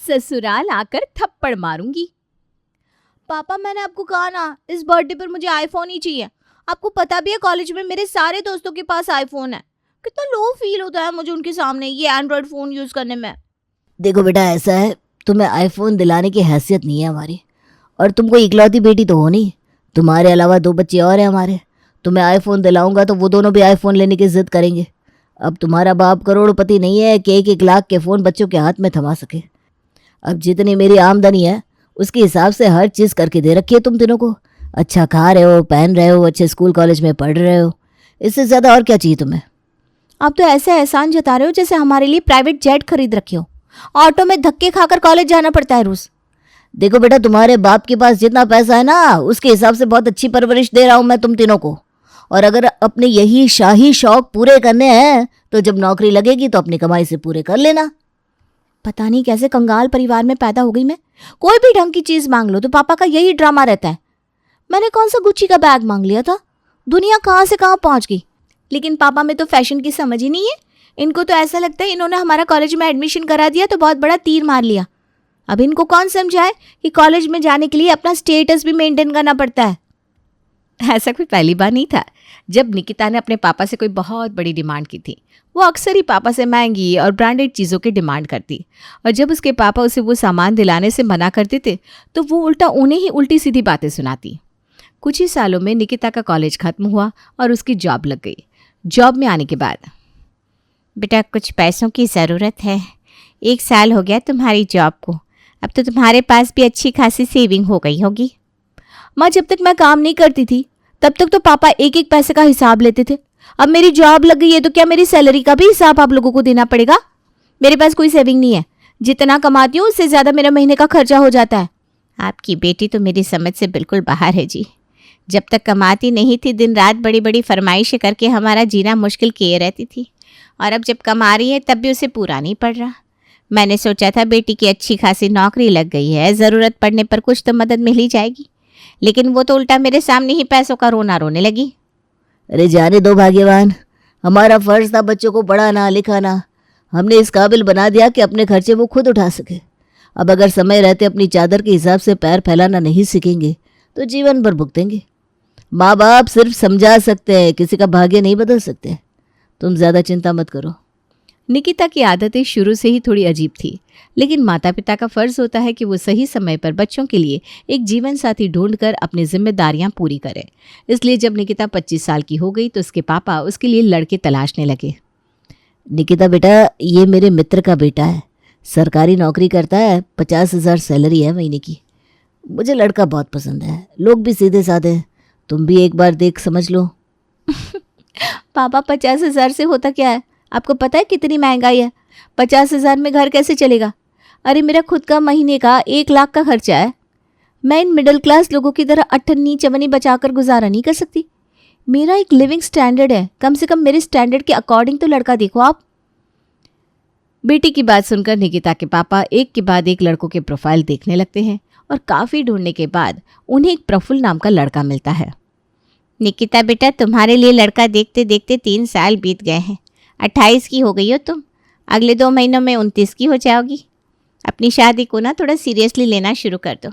ससुराल आकर थप्पड़ मारूंगी। पापा मैंने आपको कहा ना, इस बर्थडे पर मुझे आईफोन ही चाहिए। आपको पता भी है कॉलेज में मेरे सारे दोस्तों के पास आईफोन है। कितना लो फील होता है मुझे उनके सामने ये एंड्रॉयड फ़ोन यूज़ करने में। देखो बेटा, ऐसा है, तुम्हें आईफोन दिलाने की हैसियत नहीं है हमारी, और तुम कोई इकलौती बेटी तो हो नहीं। तुम्हारे अलावा 2 बच्चे और हैं हमारे। तुम्हें आईफोन दिलाऊंगा तो वो दोनों भी आईफोन लेने की जिद करेंगे। अब तुम्हारा बाप करोड़पति नहीं है कि 1-1 लाख के फ़ोन बच्चों के हाथ में थमा सके। अब जितनी मेरी आमदनी है उसके हिसाब से हर चीज़ करके दे रखी है तुम तीनों को। अच्छा खा रहे हो, पहन रहे हो, अच्छे स्कूल कॉलेज में पढ़ रहे हो। इससे ज़्यादा और क्या चाहिए तुम्हें? आप तो ऐसे एहसान जता रहे हो जैसे हमारे लिए प्राइवेट जेट खरीद रखे हो। ऑटो में धक्के खाकर कॉलेज जाना पड़ता है रोज। देखो बेटा, तुम्हारे बाप के पास जितना पैसा है ना, उसके हिसाब से बहुत अच्छी परवरिश दे रहा हूँ मैं तुम तीनों को। और अगर अपने यही शाही शौक पूरे करने हैं तो जब नौकरी लगेगी तो अपनी कमाई से पूरे कर लेना। पता नहीं कैसे कंगाल परिवार में पैदा हो गई मैं। कोई भी ढंग की चीज़ मांग लो तो पापा का यही ड्रामा रहता है। मैंने कौन सा गुच्ची का बैग मांग लिया था, दुनिया कहाँ से कहाँ पहुँच गई। लेकिन पापा में तो फैशन की समझ ही नहीं है। इनको तो ऐसा लगता है इन्होंने हमारा कॉलेज में एडमिशन करा दिया तो बहुत बड़ा तीर मार लिया। अब इनको कौन समझाए कि कॉलेज में जाने के लिए अपना स्टेटस भी मेंटेन करना पड़ता है। ऐसा कोई पहली बार नहीं था जब निकिता ने अपने पापा से कोई बहुत बड़ी डिमांड की थी। वो अक्सर ही पापा से महंगी और ब्रांडेड चीज़ों की डिमांड करती, और जब उसके पापा उसे वो सामान दिलाने से मना करते थे तो वो उल्टा उन्हें ही उल्टी सीधी बातें सुनाती। कुछ ही सालों में निकिता का कॉलेज खत्म हुआ और उसकी जॉब लग गई। जॉब में आने के बाद, बेटा कुछ पैसों की ज़रूरत है। 1 साल हो गया तुम्हारी जॉब को, अब तो तुम्हारे पास भी अच्छी खासी सेविंग हो गई होगी। माँ, जब तक मैं काम नहीं करती थी तब तक तो पापा 1-1 पैसे का हिसाब लेते थे। अब मेरी जॉब लग गई है तो क्या मेरी सैलरी का भी हिसाब आप लोगों को देना पड़ेगा? मेरे पास कोई सेविंग नहीं है। जितना कमाती हूँ उससे ज़्यादा मेरा महीने का खर्चा हो जाता है। आपकी बेटी तो मेरी समझ से बिल्कुल बाहर है जी। जब तक कमाती नहीं थी दिन रात बड़ी बड़ी फरमाइशें करके हमारा जीना मुश्किल किए रहती थी, और अब जब कमा रही है तब भी उसे पूरा नहीं पड़ रहा। मैंने सोचा था बेटी की अच्छी खासी नौकरी लग गई है, ज़रूरत पड़ने पर कुछ तो मदद मिल ही जाएगी, लेकिन वो तो उल्टा मेरे सामने ही पैसों का रोना रोने लगी। अरे जाने दो भाग्यवान, हमारा फर्ज था बच्चों को पढ़ाना लिखाना। हमने इस काबिल बना दिया कि अपने खर्चे वो खुद उठा सके। अब अगर समय रहते अपनी चादर के हिसाब से पैर फैलाना नहीं सीखेंगे तो जीवन भर भुगतेंगे। माँ बाप सिर्फ समझा सकते हैं, किसी का भाग्य नहीं बदल सकते। तुम ज़्यादा चिंता मत करो। निकिता की आदतें शुरू से ही थोड़ी अजीब थी, लेकिन माता पिता का फ़र्ज़ होता है कि वो सही समय पर बच्चों के लिए एक जीवन साथी ढूंढकर अपनी जिम्मेदारियां पूरी करें। इसलिए जब निकिता 25 साल की हो गई तो उसके पापा उसके लिए लड़के तलाशने लगे। निकिता बेटा, ये मेरे मित्र का बेटा है, सरकारी नौकरी करता है, 50,000 सैलरी है महीने की। मुझे लड़का बहुत पसंद है, लोग भी सीधे साधे हैं। तुम भी एक बार देख समझ लो। पापा 50,000 से होता क्या है? आपको पता है कितनी महंगाई है? 50,000 में घर कैसे चलेगा? अरे मेरा खुद का महीने का 1 लाख का खर्चा है। मैं इन मिडिल क्लास लोगों की तरह अठन्नी चवन्नी बचाकर गुजारा नहीं कर सकती। मेरा एक लिविंग स्टैंडर्ड है, कम से कम मेरे स्टैंडर्ड के अकॉर्डिंग तो लड़का देखो आप। बेटी की बात सुनकर निकिता के पापा एक के बाद एक लड़कों के प्रोफाइल देखने लगते हैं, और काफ़ी ढूंढने के बाद उन्हें एक प्रफुल्ल नाम का लड़का मिलता है। निकिता बेटा, तुम्हारे लिए लड़का देखते देखते 3 साल बीत गए हैं। 28 की हो गई हो तुम, अगले 2 महीनों में 29 की हो जाओगी। अपनी शादी को ना थोड़ा सीरियसली लेना शुरू कर दो।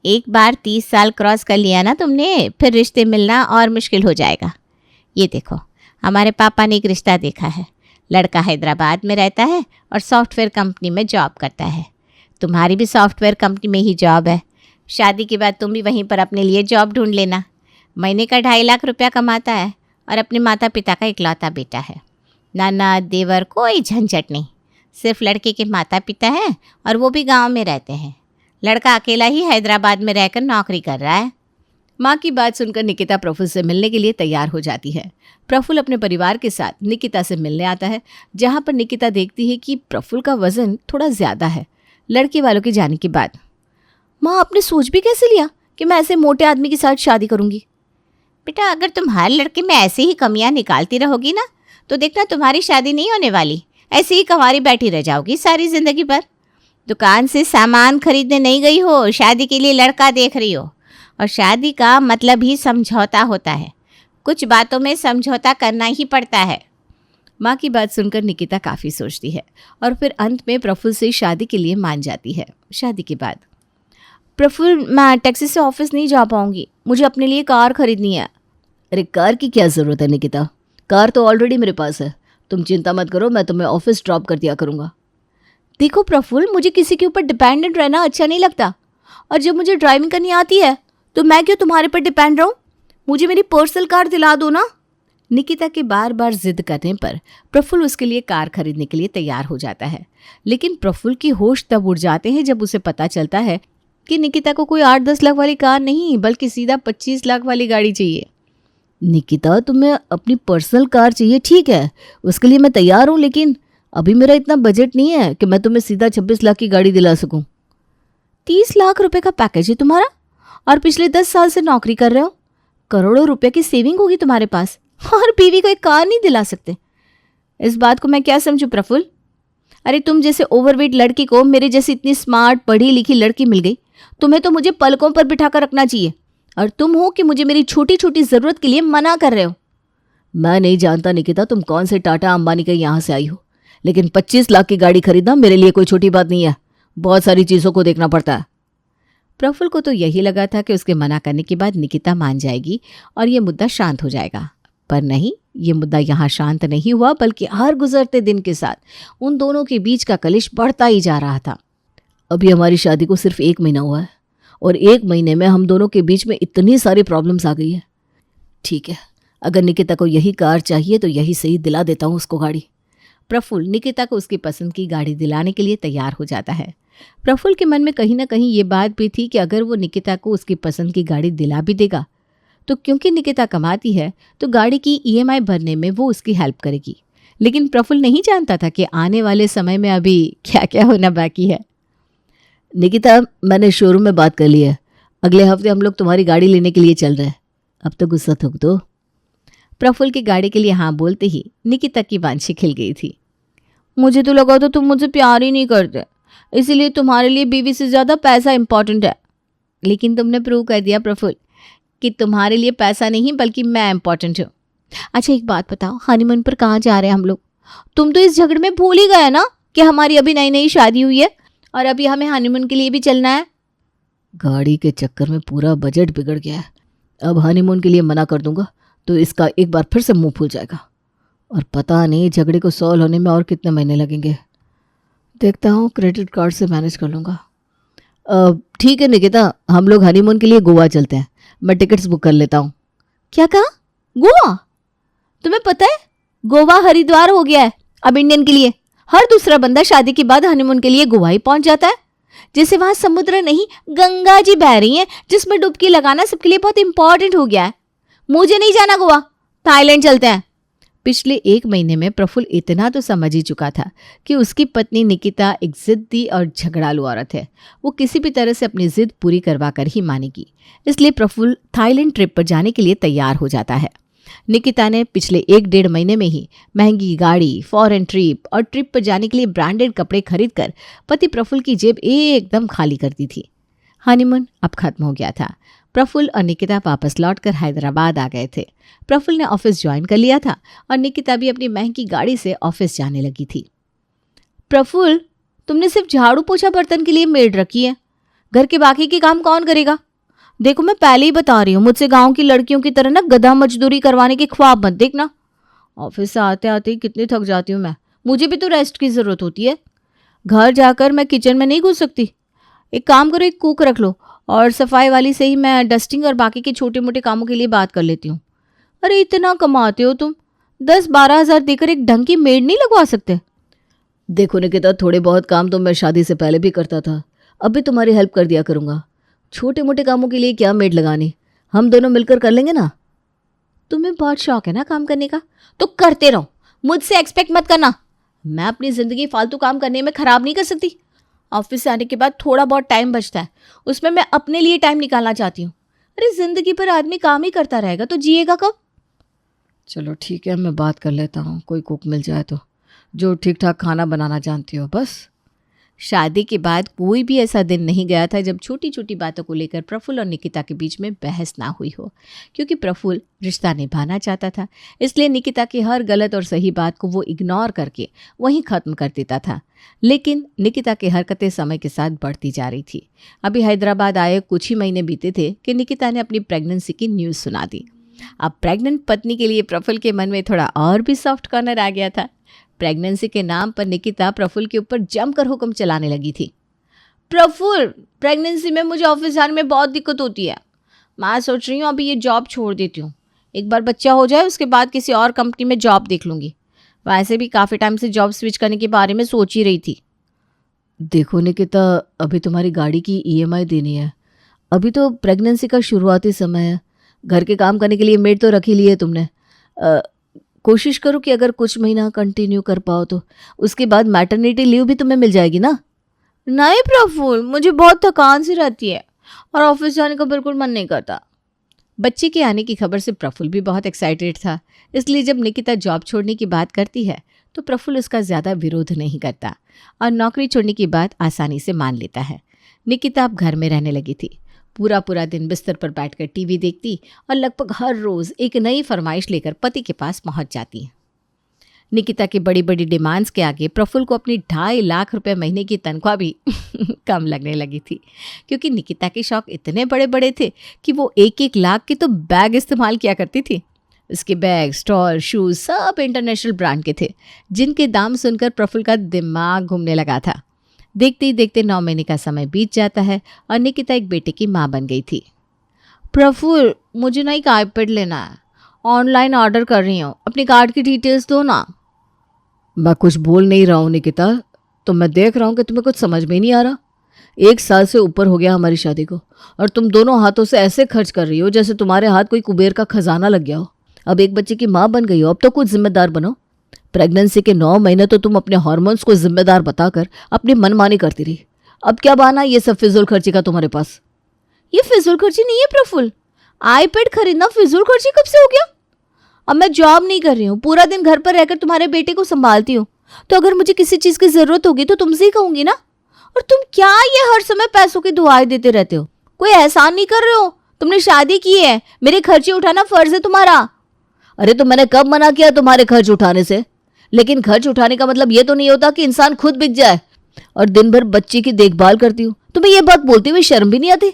एक बार 30 साल क्रॉस कर लिया ना तुमने, फिर रिश्ते मिलना और मुश्किल हो जाएगा। ये देखो, हमारे पापा ने एक रिश्ता देखा है। लड़का हैदराबाद में रहता है और सॉफ्टवेयर कंपनी में जॉब करता है। तुम्हारी भी सॉफ्टवेयर कंपनी में ही जॉब है। शादी के बाद तुम भी वहीं पर अपने लिए जॉब ढूंढ लेना। महीने का 2.5 लाख रुपया कमाता है और अपने माता पिता का इकलौता बेटा है। नाना देवर कोई झंझट नहीं, सिर्फ लड़के के माता पिता हैं और वो भी गांव में रहते हैं। लड़का अकेला ही हैदराबाद में रहकर नौकरी कर रहा है। माँ की बात सुनकर निकिता प्रफुल्ल से मिलने के लिए तैयार हो जाती है। प्रफुल्ल अपने परिवार के साथ निकिता से मिलने आता है, जहाँ पर निकिता देखती है कि प्रफुल्ल का वज़न थोड़ा ज़्यादा है लड़के वालों के जाने के बाद। माँ, आपने सोच भी कैसे लिया कि मैं ऐसे मोटे आदमी के साथ शादी करूँगी? बेटा, अगर तुम हर लड़के में ऐसे ही कमियां निकालती रहोगी ना तो देखना तुम्हारी शादी नहीं होने वाली। ऐसे ही कंवारी बैठी रह जाओगी सारी ज़िंदगी भर। दुकान से सामान खरीदने नहीं गई हो, शादी के लिए लड़का देख रही हो। और शादी का मतलब ही समझौता होता है। कुछ बातों में समझौता करना ही पड़ता है। माँ की बात सुनकर निकिता काफ़ी सोचती है और फिर अंत में प्रफुल्ल से शादी के लिए मान जाती है। शादी के बाद प्रफुल्ल, मैं टैक्सी से ऑफिस नहीं जा पाऊंगी, मुझे अपने लिए कार खरीदनी है। अरे कार की क्या ज़रूरत है निकिता, कार तो ऑलरेडी मेरे पास है। तुम चिंता मत करो, मैं तुम्हें ऑफिस ड्रॉप कर दिया करूँगा। देखो प्रफुल्ल, मुझे किसी के ऊपर डिपेंडेंट रहना अच्छा नहीं लगता, और जब मुझे ड्राइविंग करनी आती है तो मैं क्यों तुम्हारे पर डिपेंड रहूं? मुझे मेरी पर्सनल कार दिला दो ना। निकिता के बार बार जिद करने पर प्रफुल्ल उसके लिए कार खरीदने के लिए तैयार हो जाता है। लेकिन प्रफुल्ल की होश तब उड़ जाते हैं जब उसे पता चलता है कि निकिता को कोई 8-10 लाख वाली कार नहीं, बल्कि सीधा 25 लाख वाली गाड़ी चाहिए। निकिता, तुम्हें अपनी पर्सनल कार चाहिए, ठीक है, उसके लिए मैं तैयार हूँ, लेकिन अभी मेरा इतना बजट नहीं है कि मैं तुम्हें सीधा 26 लाख की गाड़ी दिला सकूं। 30 लाख रुपए का पैकेज है तुम्हारा, और पिछले 10 साल से नौकरी कर रहे हो। करोड़ों रुपए की सेविंग होगी तुम्हारे पास, और बीवी को एक कार नहीं दिला सकते। इस बात को मैं क्या समझूं प्रफुल्ल? अरे तुम जैसे ओवरवेट लड़की को मेरे जैसी इतनी स्मार्ट पढ़ी लिखी लड़की मिल गई, तुम्हें तो मुझे पलकों पर बिठा कर रखना चाहिए, और तुम हो कि मुझे मेरी छोटी छोटी ज़रूरत के लिए मना कर रहे हो। मैं नहीं जानता निकिता, तुम कौन से टाटा अंबानी के यहाँ से आई हो, लेकिन 25 लाख की गाड़ी खरीदना मेरे लिए कोई छोटी बात नहीं है। बहुत सारी चीज़ों को देखना पड़ता है। प्रफुल्ल को तो यही लगा था कि उसके मना करने के बाद निकिता मान जाएगी और ये मुद्दा शांत हो जाएगा, पर नहीं, ये मुद्दा यहाँ शांत नहीं हुआ, बल्कि हर गुजरते दिन के साथ उन दोनों के बीच का कलिश बढ़ता ही जा रहा था। अभी हमारी शादी को सिर्फ 1 महीना हुआ है, और 1 महीने में हम दोनों के बीच में इतनी सारी प्रॉब्लम्स आ गई है। ठीक है, अगर निकिता को यही कार चाहिए तो यही सही, दिला देता हूँ उसको गाड़ी। प्रफुल्ल निकिता को उसकी पसंद की गाड़ी दिलाने के लिए तैयार हो जाता है। प्रफुल्ल के मन में कहीं ना कहीं ये बात भी थी कि अगर वो निकिता को उसकी पसंद की गाड़ी दिला भी देगा तो क्योंकि निकिता कमाती है तो गाड़ी की ईएमआई भरने में वो उसकी हेल्प करेगी। लेकिन प्रफुल्ल नहीं जानता था कि आने वाले समय में अभी क्या क्या होना बाकी है। निकिता, मैंने शोरूम में बात कर ली है, अगले हफ्ते हम लोग तुम्हारी गाड़ी लेने के लिए चल रहे हैं। अब तो गुस्सा थूक दो। प्रफुल्ल की गाड़ी के लिए हाँ बोलते ही निकिता की वांछी खिल गई थी। मुझे तो लगा था तुम मुझे प्यार ही नहीं करते, इसीलिए तुम्हारे लिए बीवी से ज़्यादा पैसा इंपॉर्टेंट है। लेकिन तुमने प्रूव कर दिया प्रफुल्ल कि तुम्हारे लिए पैसा नहीं बल्कि मैं इंपॉर्टेंट हूँ। अच्छा एक बात बताओ, हनीमून पर कहाँ जा रहे हैं हम लोग? तुम तो इस झगड़े में भूल ही गए ना कि हमारी अभी नई नई शादी हुई है और अभी हमें हनीमून के लिए भी चलना है। गाड़ी के चक्कर में पूरा बजट बिगड़ गया है। अब हनीमून के लिए मना कर दूंगा तो इसका एक बार फिर से मुंह फूल जाएगा, और पता नहीं झगड़े को सॉल्व होने में और कितने महीने लगेंगे। देखता हूँ, क्रेडिट कार्ड से मैनेज कर लूँगा। ठीक है निकिता, हम लोग हनीमून के लिए गोवा चलते हैं, मैं टिकट्स बुक कर लेता हूँ। क्या कहा? गोवा? तुम्हें पता है गोवा हरिद्वार हो गया है अब इंडियन के लिए। हर दूसरा बंदा शादी के बाद हनीमून के लिए गोवा ही पहुंच जाता है। जैसे वहां समुद्र नहीं गंगा जी बह रही हैं, जिसमें डुबकी लगाना सबके लिए बहुत इंपॉर्टेंट हो गया है। मुझे नहीं जाना गोवा, थाईलैंड चलते हैं। पिछले 1 महीने में प्रफुल्ल इतना तो समझ ही चुका था कि उसकी पत्नी निकिता एक जिद्दी और झगड़ालू औरत है। वो किसी भी तरह से अपनी जिद पूरी करवा कर ही मानेगी। इसलिए प्रफुल्ल थाईलैंड ट्रिप पर जाने के लिए तैयार हो जाता है। निकिता ने पिछले 1-1.5 महीने में ही महंगी गाड़ी, फॉरेन ट्रिप और ट्रिप पर जाने के लिए ब्रांडेड कपड़े खरीदकर पति प्रफुल्ल की जेब एकदम खाली कर दी थी। हनीमून अब खत्म हो गया था। प्रफुल्ल और निकिता वापस लौटकर हैदराबाद आ गए थे। प्रफुल्ल ने ऑफिस ज्वाइन कर लिया था और निकिता भी अपनी महंगी गाड़ी से ऑफिस जाने लगी थी। प्रफुल्ल, तुमने सिर्फ झाड़ू पोछा बर्तन के लिए मेड रखी है, घर के बाकी के काम कौन करेगा? देखो मैं पहले ही बता रही हूँ, मुझसे गांव की लड़कियों की तरह ना गधा मजदूरी करवाने के ख्वाब मत देखना। ऑफिस से आते आते ही कितनी थक जाती हूँ मैं, मुझे भी तो रेस्ट की ज़रूरत होती है। घर जाकर मैं किचन में नहीं घुस सकती। एक काम करो, एक कुक रख लो, और सफाई वाली से ही मैं डस्टिंग और बाकी के छोटे मोटे कामों के लिए बात कर लेती हूँ। अरे इतना कमाते हो तुम, 10-12 हज़ार देकर एक ढंग की मेड नहीं लगवा सकते? देखो निकिता, थोड़े बहुत काम तो मैं शादी से पहले भी करता था, अब भी तुम्हारी हेल्प कर दिया करूँगा। छोटे मोटे कामों के लिए क्या मेड लगानी, हम दोनों मिलकर कर लेंगे ना। तुम्हें बहुत शौक है ना काम करने का, तो करते रहो, मुझसे एक्सपेक्ट मत करना। मैं अपनी ज़िंदगी फालतू काम करने में ख़राब नहीं कर सकती। ऑफिस से आने के बाद थोड़ा बहुत टाइम बचता है, उसमें मैं अपने लिए टाइम निकालना चाहती हूँ। अरे ज़िंदगी पर आदमी काम ही करता रहेगा तो जिएगा कब? चलो ठीक है, मैं बात कर लेता हूँ, कोई कुक मिल जाए तो, जो ठीक ठाक खाना बनाना जानती हो बस। शादी के बाद कोई भी ऐसा दिन नहीं गया था जब छोटी छोटी बातों को लेकर प्रफुल्ल और निकिता के बीच में बहस ना हुई हो, क्योंकि प्रफुल्ल रिश्ता निभाना चाहता था। इसलिए निकिता की हर गलत और सही बात को वो इग्नोर करके वहीं ख़त्म कर देता था। लेकिन निकिता की हरकतें समय के साथ बढ़ती जा रही थी। अभी हैदराबाद आए कुछ ही महीने बीते थे कि निकिता ने अपनी प्रेगनेंसी की न्यूज़ सुना दी। अब प्रेग्नेंट पत्नी के लिए प्रफुल्ल के मन में थोड़ा और भी सॉफ्ट कॉर्नर आ गया था। प्रेगनेंसी के नाम पर निकिता प्रफुल्ल के ऊपर जमकर हुक्म चलाने लगी थी। प्रफुल्ल, प्रेगनेंसी में मुझे ऑफिस जाने में बहुत दिक्कत होती है। मैं सोच रही हूँ अभी ये जॉब छोड़ देती हूँ। एक बार बच्चा हो जाए उसके बाद किसी और कंपनी में जॉब देख लूँगी। वैसे भी काफ़ी टाइम से जॉब स्विच करने के बारे में सोच ही रही थी। देखो निकिता, अभी तुम्हारी गाड़ी की ईएमआई देनी है। अभी तो प्रेगनेंसी का शुरुआती समय है। घर के काम करने के लिए मेड तो रख ही ली है तुमने। कोशिश करो कि अगर कुछ महीना कंटिन्यू कर पाओ तो उसके बाद मैटरनिटी लीव भी तुम्हें मिल जाएगी ना। नहीं प्रफुल्ल, मुझे बहुत थकान सी रहती है और ऑफिस जाने का बिल्कुल मन नहीं करता। बच्चे के आने की खबर से प्रफुल्ल भी बहुत एक्साइटेड था। इसलिए जब निकिता जॉब छोड़ने की बात करती है तो प्रफुल्ल उसका ज़्यादा विरोध नहीं करता और नौकरी छोड़ने की बात आसानी से मान लेता है। निकिता अब घर में रहने लगी थी। पूरा पूरा दिन बिस्तर पर बैठकर टीवी देखती और लगभग हर रोज़ एक नई फरमाइश लेकर पति के पास पहुंच जाती। निकिता की बड़ी बड़ी डिमांड्स के आगे प्रफुल्ल को अपनी 2.5 लाख रुपए महीने की तनख्वाह भी कम लगने लगी थी, क्योंकि निकिता के शौक इतने बड़े बड़े थे कि वो 1-1 लाख के तो बैग इस्तेमाल किया करती थी। उसके बैग, स्टॉल, शूज़ सब इंटरनेशनल ब्रांड के थे, जिनके दाम सुनकर प्रफुल्ल का दिमाग घूमने लगा था। देखते ही देखते 9 महीने का समय बीत जाता है और निकिता एक बेटे की माँ बन गई थी। प्रफुल्ल, मुझे ना एक आईपैड लेना है। ऑनलाइन ऑर्डर कर रही हूँ। अपनी कार्ड की डिटेल्स दो ना। मैं कुछ बोल नहीं रहा हूँ निकिता, तो मैं देख रहा हूँ कि तुम्हें कुछ समझ में नहीं आ रहा। 1 साल से ऊपर हो गया हमारी शादी को और तुम दोनों हाथों से ऐसे खर्च कर रही हो जैसे तुम्हारे हाथ कोई कुबेर का खजाना लग गया हो। अब एक बच्चे की माँ बन गई हो, अब तो कुछ जिम्मेदार बनो। प्रेगनेंसी के 9 महीने तो तुम अपने हार्मोन्स को जिम्मेदार बताकर अपनी मनमानी करती रही। अब क्या बहाना ये सब फिजूल खर्ची का तुम्हारे पास? ये फिजूल खर्ची नहीं है प्रफुल्ल। आईपैड खरीदना फिजूल खर्ची कब से हो गया? अब मैं जॉब नहीं कर रही हूँ, पूरा दिन घर पर रहकर तुम्हारे बेटे को संभालती हूँ, तो अगर मुझे किसी चीज़ की ज़रूरत होगी तो तुमसे ही कहूँगी ना। और तुम क्या ये हर समय पैसों की दुआएं देते रहते हो? कोई एहसान नहीं कर रहे हो? तुमने शादी की है, मेरे खर्चे उठाना फर्ज है तुम्हारा। अरे तो मैंने कब मना किया तुम्हारे खर्च उठाने से? लेकिन खर्च उठाने का मतलब ये तो नहीं होता कि इंसान खुद बिक जाए। और दिन भर बच्चे की देखभाल करती हूँ, तुम्हें ये बात बोलते हुए शर्म भी नहीं आती?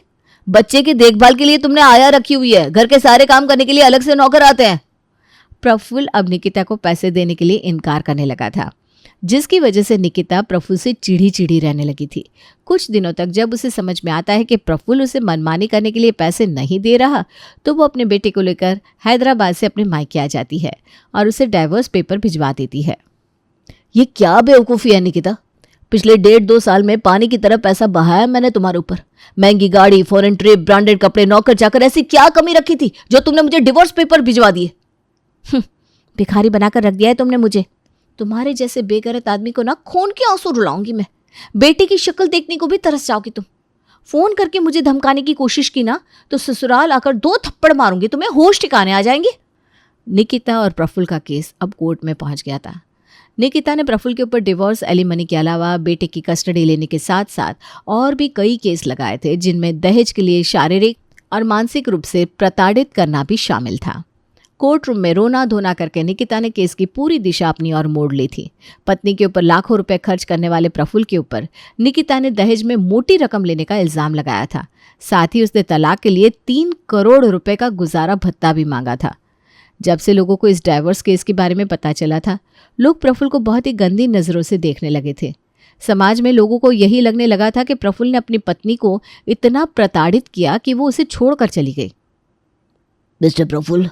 बच्चे की देखभाल के लिए तुमने आया रखी हुई है, घर के सारे काम करने के लिए अलग से नौकर आते हैं। प्रफुल्ल अब निकिता को पैसे देने के लिए इनकार करने लगा था, जिसकी वजह से निकिता प्रफुल्ल से चिढ़ी चिढ़ी रहने लगी थी। कुछ दिनों तक जब उसे समझ में आता है कि प्रफुल्ल उसे मनमानी करने के लिए पैसे नहीं दे रहा, तो वो अपने बेटे को लेकर हैदराबाद से अपने मायके आ जाती है और उसे डाइवोर्स पेपर भिजवा देती है। ये क्या बेवकूफ़ी है निकिता? पिछले 1.5-2 साल में पानी की तरह पैसा बहाया मैंने तुम्हारे ऊपर। महंगी गाड़ी, फॉरेन ट्रिप, ब्रांडेड कपड़े, नौकर चाकर, ऐसी क्या कमी रखी थी जो तुमने मुझे डिवोर्स पेपर भिजवा दिए? भिखारी बनाकर रख दिया है तुमने मुझे। तुम्हारे जैसे बेगैरत आदमी को ना खून के आंसू रुलाऊंगी मैं। बेटे की शक्ल देखने को भी तरस जाओगी तुम। फोन करके मुझे धमकाने की कोशिश की ना तो ससुराल आकर 2 थप्पड़ मारूंगी, तुम्हें होश ठिकाने आ जाएंगे। निकिता और प्रफुल्ल का केस अब कोर्ट में पहुंच गया था। निकिता ने प्रफुल्ल के ऊपर डिवोर्स, एलिमनी के अलावा बेटे की कस्टडी लेने के साथ साथ और भी कई केस लगाए थे, जिनमें दहेज के लिए शारीरिक और मानसिक रूप से प्रताड़ित करना भी शामिल था। कोर्ट रूम में रोना धोना करके निकिता ने केस की पूरी दिशा अपनी ओर मोड़ ली थी। पत्नी के ऊपर लाखों रुपए खर्च करने वाले प्रफुल्ल के ऊपर निकिता ने दहेज में मोटी रकम लेने का इल्जाम लगाया था। साथ ही उसने तलाक के लिए 3 करोड़ रुपए का गुजारा भत्ता भी मांगा था। जब से लोगों को इस डाइवोर्स केस के बारे में पता चला था, लोग प्रफुल्ल को बहुत ही गंदी नज़रों से देखने लगे थे। समाज में लोगों को यही लगने लगा था कि प्रफुल्ल ने अपनी पत्नी को इतना प्रताड़ित किया कि वो उसे छोड़कर चली गई। मिस्टर प्रफुल्ल,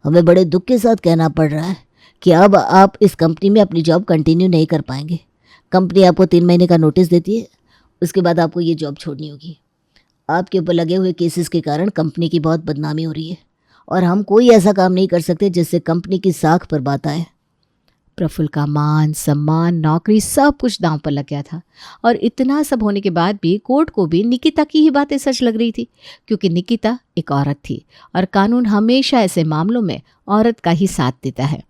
हमें बड़े दुख के साथ कहना पड़ रहा है कि अब आप इस कंपनी में अपनी जॉब कंटिन्यू नहीं कर पाएंगे। कंपनी आपको 3 महीने का नोटिस देती है, उसके बाद आपको ये जॉब छोड़नी होगी। आपके ऊपर लगे हुए केसेस के कारण कंपनी की बहुत बदनामी हो रही है और हम कोई ऐसा काम नहीं कर सकते जिससे कंपनी की साख पर बात आए। प्रफुल्ल का मान, सम्मान, नौकरी सब कुछ दांव पर लग गया था और इतना सब होने के बाद भी कोर्ट को भी निकिता की ही बातें सच लग रही थी, क्योंकि निकिता एक औरत थी और कानून हमेशा ऐसे मामलों में औरत का ही साथ देता है।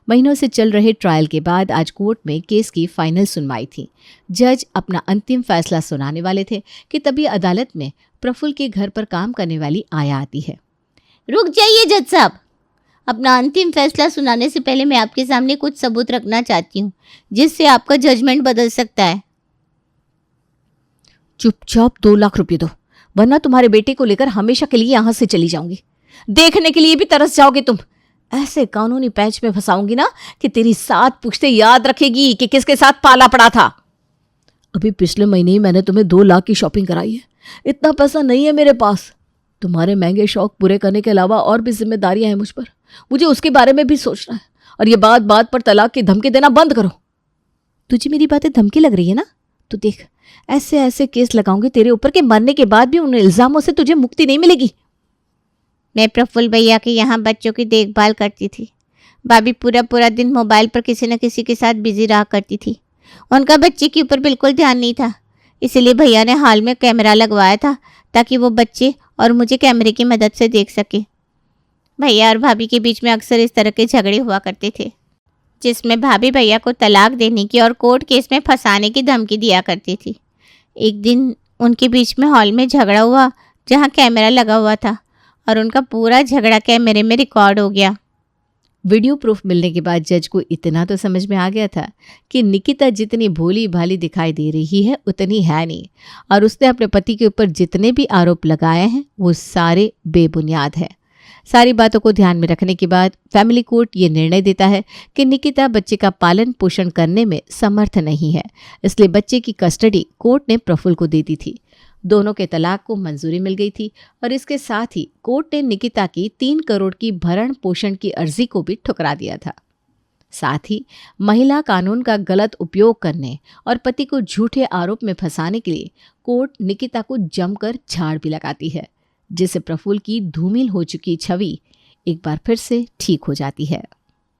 महीनों से चल रहे ट्रायल के बाद आज कोर्ट में केस की फाइनल सुनवाई थी। जज अपना अंतिम फैसला सुनाने वाले थे कि तभी अदालत में प्रफुल्ल के घर पर काम करने वाली आया आती है। रुक जाइए जज साहब, अपना अंतिम फैसला सुनाने से पहले मैं आपके सामने कुछ सबूत रखना चाहती हूँ जिससे आपका जजमेंट बदल सकता है। चुपचाप 2 लाख रुपए दो, वरना तुम्हारे बेटे को लेकर हमेशा के लिए यहाँ से चली जाऊंगी। देखने के लिए भी तरस जाओगे तुम। ऐसे कानूनी पैच में फंसाऊंगी ना कि तेरी 7 पुश्तें याद रखेगी कि किसके साथ पाला पड़ा था। अभी पिछले महीने ही मैंने तुम्हें 2 लाख की शॉपिंग कराई है। इतना पैसा नहीं है मेरे पास। तुम्हारे महंगे शौक पूरे करने के अलावा और भी जिम्मेदारियां हैं मुझ पर। मुझे उसके बारे में भी सोचना है। और ये बात पर तलाक की धमकी देना बंद करो। तुझे मेरी बातें धमकी लग रही है ना? तो देख, ऐसे ऐसे केस लगाऊंगी तेरे ऊपर कि मरने के बाद भी उन इल्जामों से तुझे मुक्ति नहीं मिलेगी। मैं प्रफुल्ल भैया के यहाँ बच्चों की देखभाल करती थी। भाभी पूरा दिन मोबाइल पर किसी न किसी के साथ बिजी रहा करती थी। उनका बच्चे के ऊपर बिल्कुल ध्यान नहीं था। इसीलिए भैया ने हाल में कैमरा लगवाया था ताकि वो बच्चे और मुझे कैमरे की मदद से देख सके। भैया और भाभी के बीच में अक्सर इस तरह के झगड़े हुआ करते थे, जिसमें भाभी भैया को तलाक देने की और कोर्ट केस में फंसाने की धमकी दिया करती थी। एक दिन उनके बीच में हॉल में झगड़ा हुआ जहाँ कैमरा लगा हुआ था और उनका पूरा झगड़ा कैमरे में रिकॉर्ड हो गया। वीडियो प्रूफ मिलने के बाद जज को इतना तो समझ में आ गया था कि निकिता जितनी भोली भाली दिखाई दे रही है उतनी है नहीं, और उसने अपने पति के ऊपर जितने भी आरोप लगाए हैं वो सारे बेबुनियाद है। सारी बातों को ध्यान में रखने के बाद फैमिली कोर्ट ये निर्णय देता है कि निकिता बच्चे का पालन पोषण करने में समर्थ नहीं है, इसलिए बच्चे की कस्टडी कोर्ट ने प्रफुल्ल को दे दी थी। दोनों के तलाक को मंजूरी मिल गई थी और इसके साथ ही कोर्ट ने निकिता की 3 करोड़ की भरण पोषण की अर्जी को भी ठुकरा दिया था। साथ ही महिला कानून का गलत उपयोग करने और पति को झूठे आरोप में फंसाने के लिए कोर्ट निकिता को जमकर झाड़ भी लगाती है, जिससे प्रफुल्ल की धूमिल हो चुकी छवि एक बार फिर से ठीक हो जाती है।